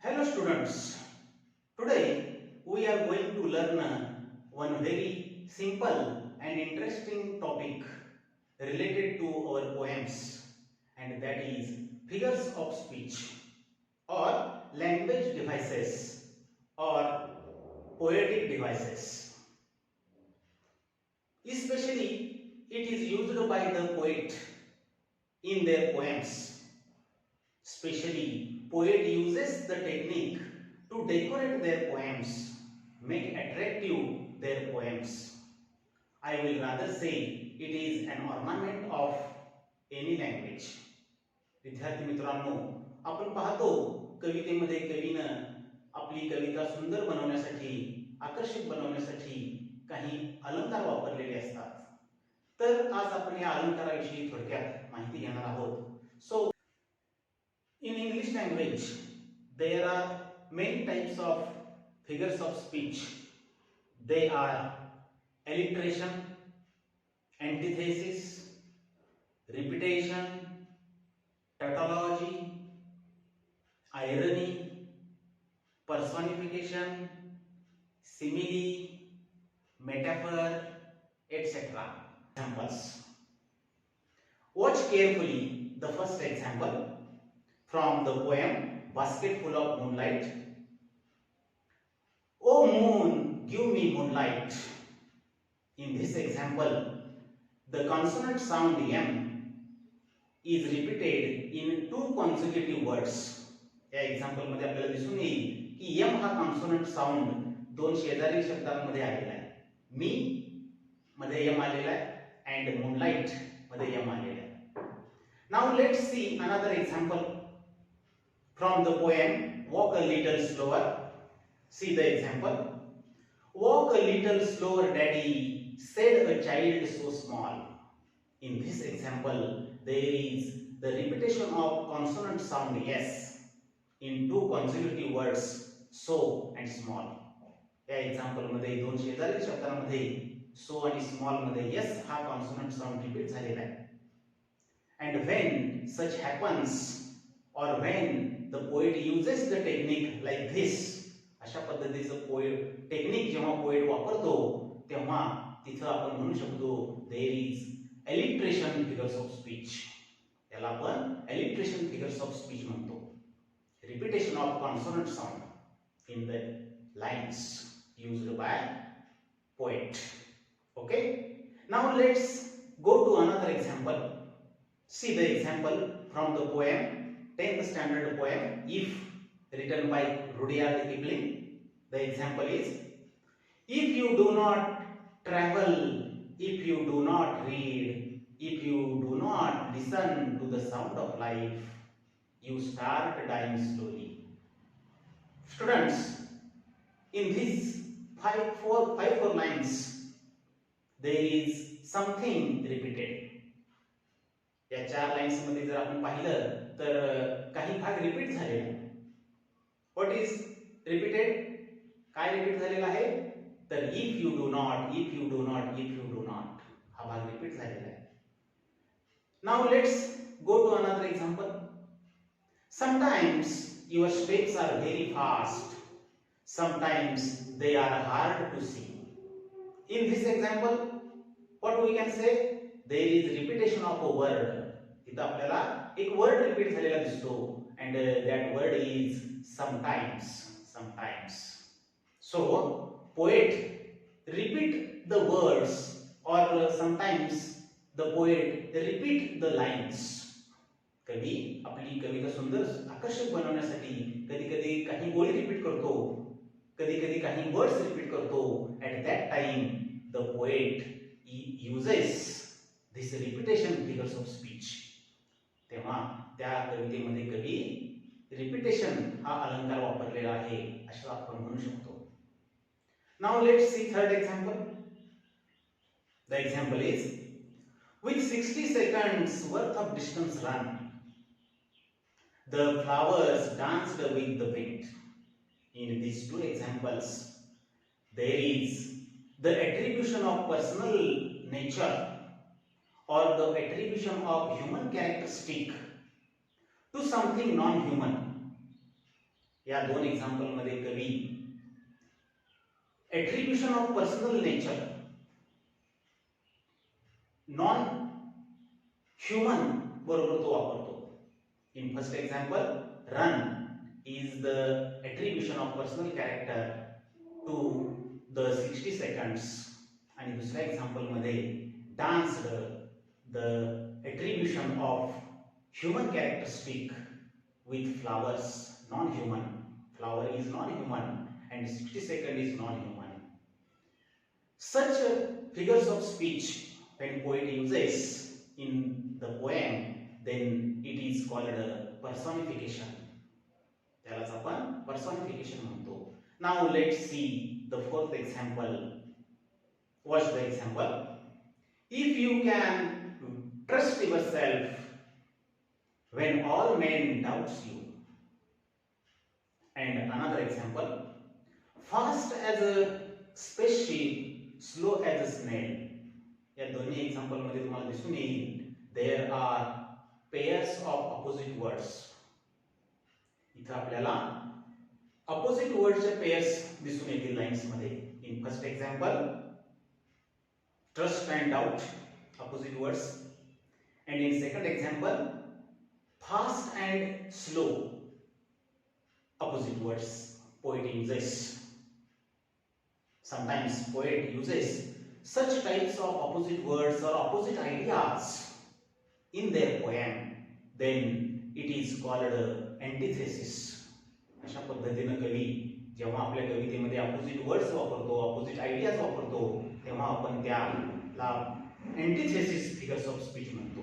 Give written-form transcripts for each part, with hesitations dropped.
Hello students, today we are going to learn one very simple and interesting topic related to our poems, and that is figures of speech or language devices or poetic devices. Especially it is used by the poet in their poems. Especially, poet uses the technique to decorate their poems, make attractive their poems. I will rather say it is an ornament of any language. विद्यार्थी मित्रांनो, आपण पाहतो कवितेमध्ये कवीनं आपली कविता सुंदर बनवण्यासाठी, आकर्षक बनवण्यासाठी काही अलंकार वापरलेले असतात. तर आज आपण या अलंकाराविषयी थोडक्यात माहिती घेणार आहोत. सो in English language, there are many types of figures of speech. They are alliteration, antithesis, repetition, tautology, irony, personification, simile, metaphor, etc. Examples. Watch carefully the first example from the poem Basket Full of Moonlight. O moon, give me moonlight. In this example, the consonant sound M is repeated in two consecutive words. या example मध्ये आपल्याला दिसून येईल की M हा consonant sound दोन शेजारी शब्दांमध्ये आलेला आहे. मी मध्ये M आलेला आहे and moonlight मध्ये M आलेला आहे. Now let's see another example from the poem Walk a Little Slower. See the example. Walk a little slower, daddy, said a child so small. In this example, there is the repetition of consonant sound S in two consecutive words, so and small. या example मध्ये दोन शेजारी शब्दांमध्ये so आणि small मध्ये S हा consonant sound repeat झालेला आहे. And when such happens, or when the poet uses the technique like this, अशा पद्धतीचं पोएट टेक्निक जेव्हा पोएट वापरतो तेव्हा तिथं आपण म्हणू शकतो there is alliteration figures of speech. याला आपण alliteration figures of speech म्हणतो. Repetition of consonant sound in the lines used by poet. Okay, now let's go to another example. See the example from the poem 10th standard poem If, written by Rudyard Kipling. The example is: if you do not travel, if you do not read, if you do not listen to the sound of life, you start dying slowly. Students, in these four lines, there is something repeated. या चार lines मध्ये जर आपण पाहिलं तर काही भाग repeat झालेला आहे. What is repeated? काय रिपीट झालेला आहे? तर if you do not, if you do not, if you do not हा भाग रिपीट झालेला आहे. Now let's go to another example. Sometimes your steps are very fast, sometimes they are hard to see. In this example what we can say? There is repetition of a word. इथं आपल्याला एक word repeat झालेला दिसतो and that word is sometimes. Sometimes. So poet repeat the words, or sometimes the poet repeat the lines. कवी आपली कविता सुंदर आकर्षक बनवण्यासाठी कधी कधी काही ओळी रिपीट करतो, कधी कधी काही वर्ड्स रिपीट करतो. At that time the poet uses this repetition figures of speech. तेव्हा त्या कवितेमध्ये कवी रिपीटेशन हा अलंकार वापरलेला आहे असं आपण म्हणू शकतो. Now let's see third example. The example is: with 60 seconds worth of distance run, the flowers danced with the wind. In these two examples, there is the attribution of personal nature or the attribution of human characteristic to something non-human. या दोन example मध्ये कवी attribution of personal nature non human बरोबर तो वापरतो. In first example run is the attribution of personal character to the 60 seconds आणि दुसऱ्या example मध्ये danced the attribution of human characteristic with flowers non-human. Flower is non-human and 60 second is non-human. Such figures of speech when poet uses in the poem, then it is called personification. त्यालाच आपण personification म्हणतो. Now let's see the fourth example. What's the example? If you can trust yourself when all men doubts you. And another example, fast as a spaceship, slow as a snail. या दोन्ही example मध्ये तुम्हाला दिसून येईल there are pairs of opposite words. इथं आपल्याला opposite words चे pairs दिसून येतील लाइन्स मध्ये. In first example, trust and doubt, opposite words. And in second example, fast and slow, opposite words poet uses. Sometimes poet uses such types of opposite words or opposite ideas in their poem, then it is called antithesis. अशा पद्धतीने कवी जेव्हा आपल्या कवितेमध्ये opposite words वापरतो, opposite ideas वापरतो, तेव्हा आपण त्याला antithesis figures of speech म्हणतो.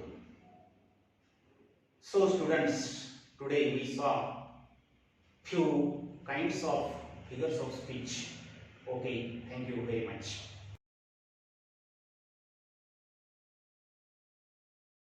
So students, today we saw few kinds of figures of speech. Okay, thank you very much.